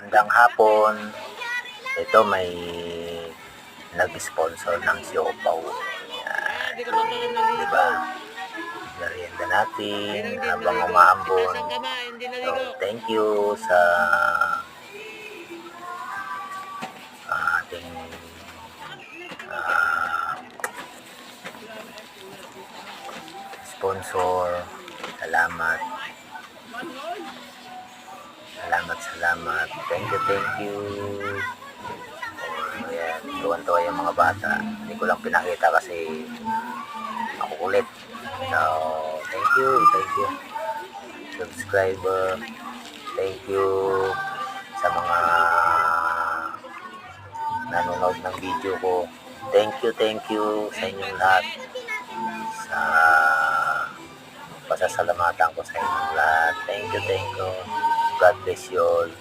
Magandang hapon. Ito may nag-sponsor ng siopaw. Yan. Diba? Merienda natin habang umaambon. So, thank you sa ating sponsor. Salamat. Salamat. Thank you. Ayan, tuwan-tuwa yung mga bata. Hindi ko lang pinakita kasi makukulit. So, thank you. Subscriber. Thank you sa mga nanonood ng video ko. Thank you sa inyong lahat. Sa pasasalamatan ko sa inyong lahat. Thank you. God bless you all.